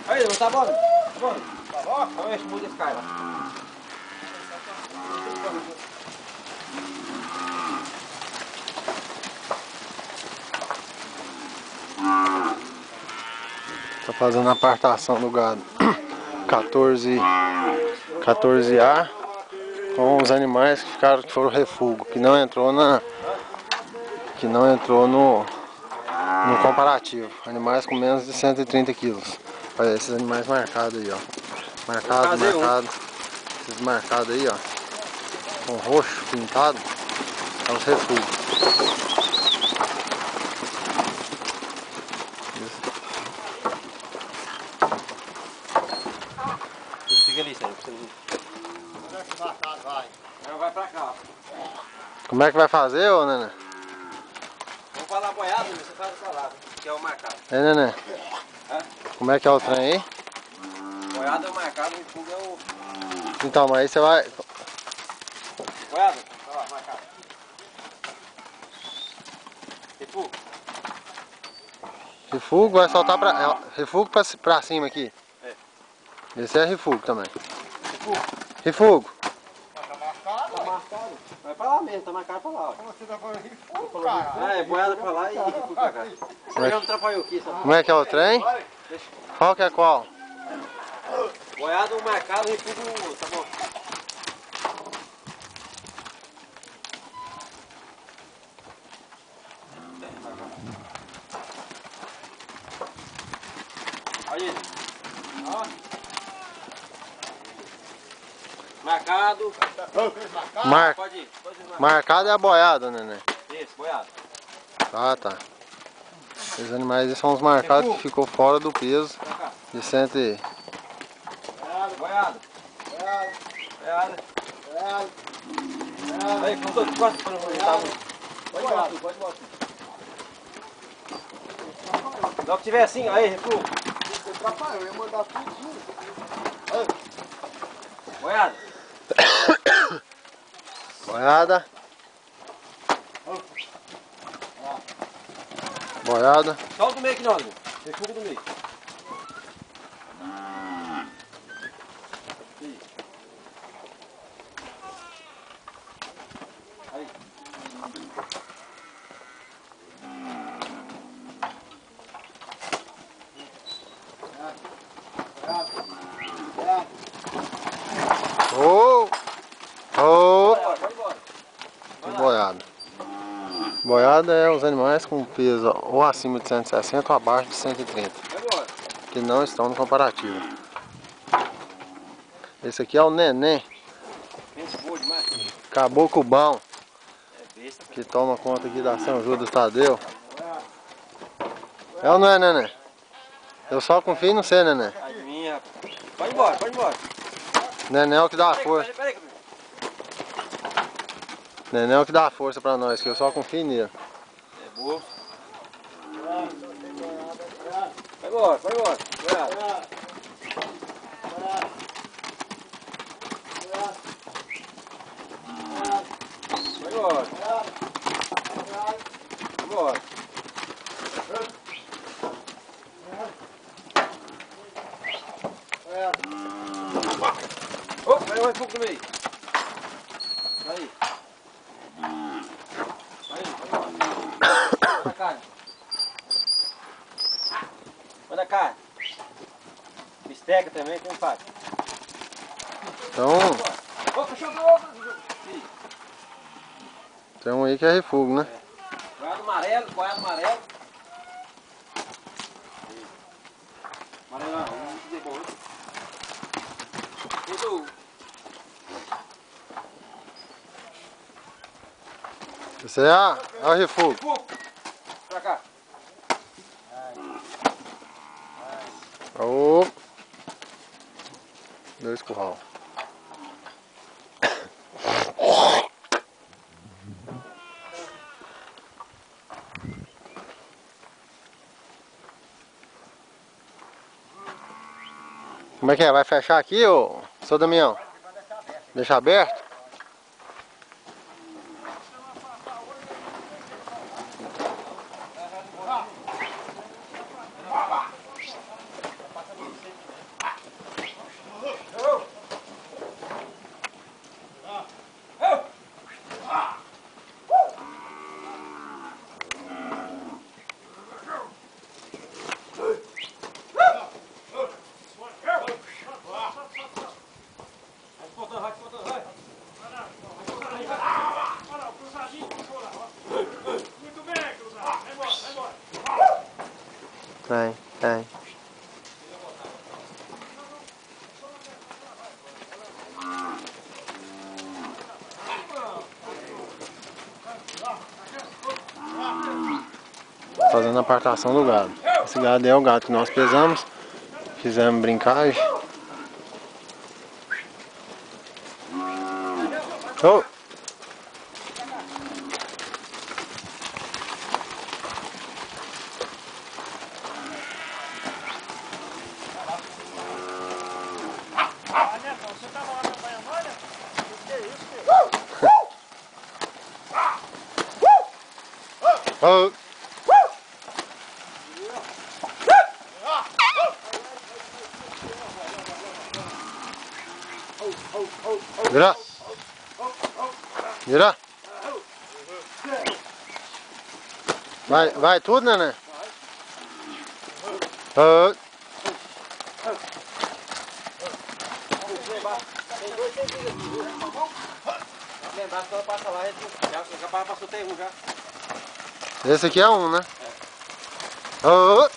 Aí, não tá bom? Tá bom? Tá bom? Então a gente muda esse cara lá. Tá fazendo a apartação do gado 14A com os animais que foram refúgio, que não entrou no comparativo. Animais com menos de 130 quilos. Olha esses animais marcados aí, ó. Marcado. Esses marcados aí, ó. Com roxo pintado. São os refúgios. Fica ali, Sérgio. Onde é que o marcado vai? Vai pra cá, ó. Como é que vai fazer, ô Nenê? Vamos falar boiado, você faz o salado, que é o marcado. É, Nenê? Como é que é o trem aí? Boiado é o marcado, o fogo é o... Então, mas aí você vai... Boiado, olha lá, marcado. Refugo. Refúgio vai soltar refúgio pra cima aqui. É. Esse é refúgio também. Refugo. Refúgio. Tá marcado? Tá marcado. Vai pra lá mesmo, tá marcado pra lá, ó. Você tá falando refugo, cara? Ah, é boiada pra lá e refugo pra cá. Você já me atrapalhou aqui, sabe? Como é que é o trem? Qual que é qual? Boiado, marcado, refugo, tá bom? Olha ele. Ó. Marcado. Pode ir, pode ir. Marcado é a boiada, Nenê. Isso, boiado. Tá. Esses animais são os marcados que ficou fora do peso de 100 e... Boiado. Aí, gosta para não voltar muito. Pode botar. Logo que tiver assim, aí, refugo. Eu ia mandar tudinho. Boiado. Boiada. Boiada. Solta do meio aqui, não, amigo. Refugo do meio. Aí. Pode ir embora. Boiada. Boiada é os animais com peso ou acima de 160 ou abaixo de 130. Vai embora. Que não estão no comparativo. Esse aqui é o Neném. Pensa boa demais. Caboclo bom. É besta. Que toma conta aqui da São Judas Tadeu. É ou não é, Neném? Eu só confio no você, Neném. Adivinha, rapaz. Pode ir embora, pode ir embora. Neném é o que dá a força. Peraí. Neném é o que dá a força pra nós, que eu só confio nele. É boa. Vai embora, vai embora. Vai embora. Vai embora. Opa, vai um pouco no meio. Aí. Vai na carne. Vai na carne. Bisteca também, como faz? Então, Opa, chegou! tem um aí que é refúgio, né? Boiado amarelo, boiado amarelo. Amarelo não, vamos fazer bom, hein? Tudo. Esse aí é o refúgio. Pra cá. Ô, 2 curral. Como é que é? Vai fechar aqui, ô, seu Damião? Deixa aberto? Tem. Fazendo a apartação do gado. Esse gado é o gado que nós pesamos. Fizemos brincagem. Oh. Você tava lá acompanhando, olha? O que é isso, filho? Oh. Vira. Vira. Vai tudo, né? Oh. Tem dois tempos aqui, viu? Lembrar que ela passa lá, já passou tem um já. Esse aqui é um, né? Oh.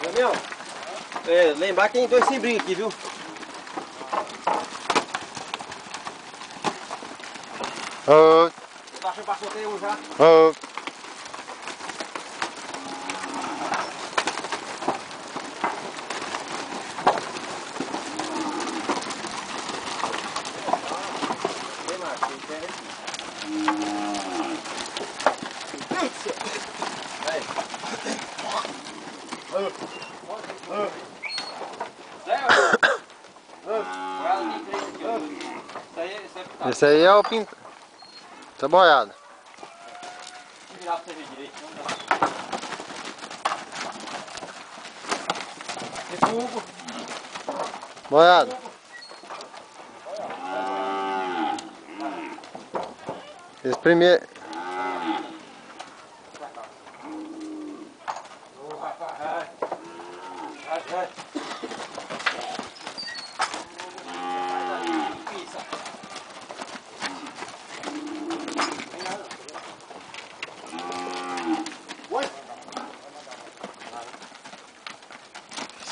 Daniel, lembrar que tem dois cimbrinhos aqui, viu? Oh. O cachorro passou tem um já. Oh. Tem mais, tem terra aqui. Esse aí é o pinto. Tá boiado. Vou virar pra você ver direito. Refugo. Boiado. Esse primeiro.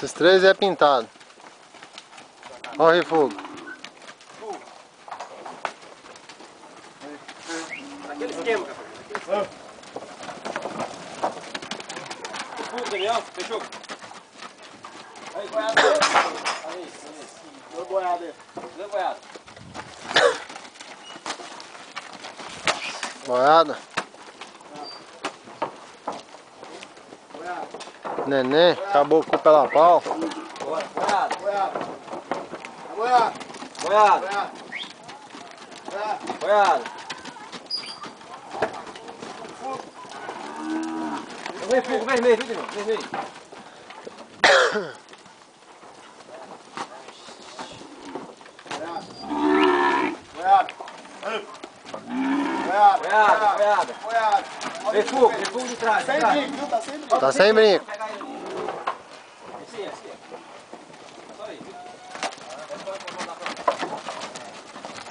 Esses três é pintado. Olha o refugo. Aquele esquema. Refugo, Daniel. Fechou? Aí, boiada. Aí. Deu boiada aí. Deu boiada. Boiada. Neném, acabou com o pela pau. Boiada. Boiada. Boiada. Boiada. Boiada. Boiada. Refugo vermelho, viu, Daniel? Vermelho. Boiada. Boiada. Boiada. Refugo de trás. Sem brinco, viu? Tá sem brinco. Tá sem brinco. Pegar ele ali. Esse. Só aí, viu?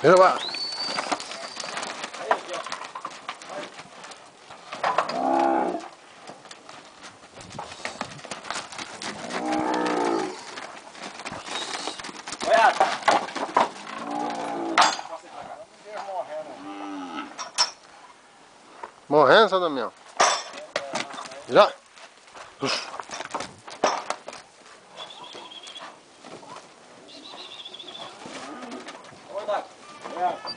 Vira lá. Aí, aqui, ó. Boiada. Morrendo, seu Damião. Já. Vamos andar. Boiada.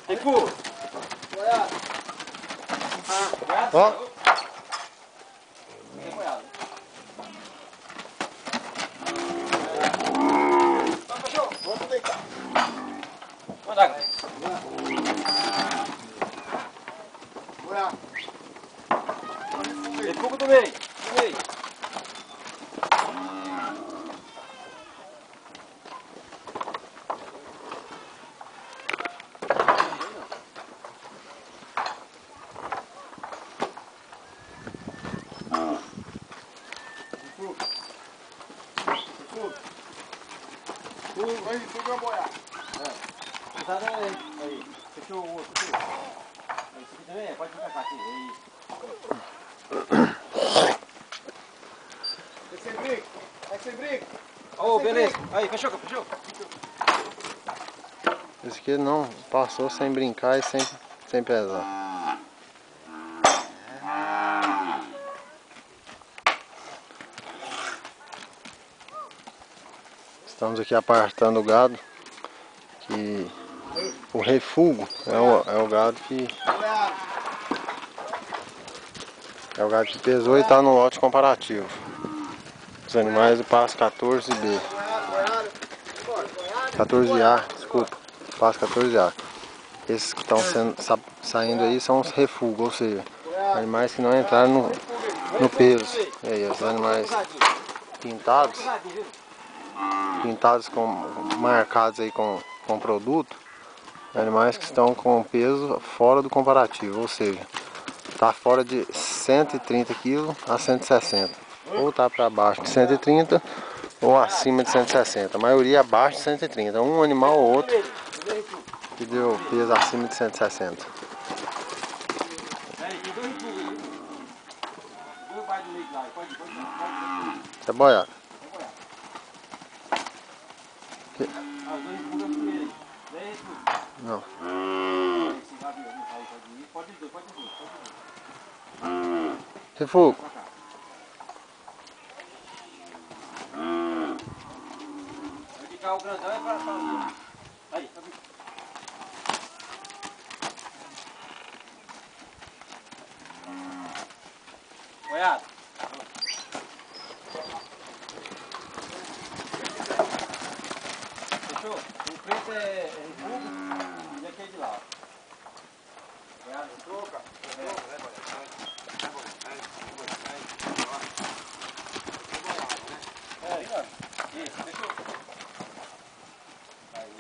Refugo. Boiada. Ó. Tem boiada. Vamos, cachorro. Vamos deitar. Vamos andar. Boiada. Refugo do meio. Do meio. Fogo, aí, fogo vai boiar. Cuidado aí. Fechou o outro, fechou. Esse aqui também, pode ficar aqui. Aí. Tem sem brinco. É sem brinco. Ô, beleza. Aí, fechou. Esse aqui não passou sem brincar e sem pesar. Estamos aqui apartando o gado, que o refúgio é o gado que pesou e está no lote comparativo. Os animais do passo 14B. 14A, desculpa. Passo 14A. Esses que estão saindo aí são os refúgios, ou seja, animais que não entraram no peso. E aí, os animais pintados marcados aí com produto, animais que estão com peso fora do comparativo, ou seja, está fora de 130 kg a 160, ou está para baixo de 130 ou acima de 160, a maioria abaixo de 130, um animal ou outro que deu peso acima de 160. Isso é boiada. Não. Refúgio. O grandão é para fazer. Aí, boiado. Fechou? O preto é refúgio e aquele de lá. Boiado, troca. Isso, fechou. Aí.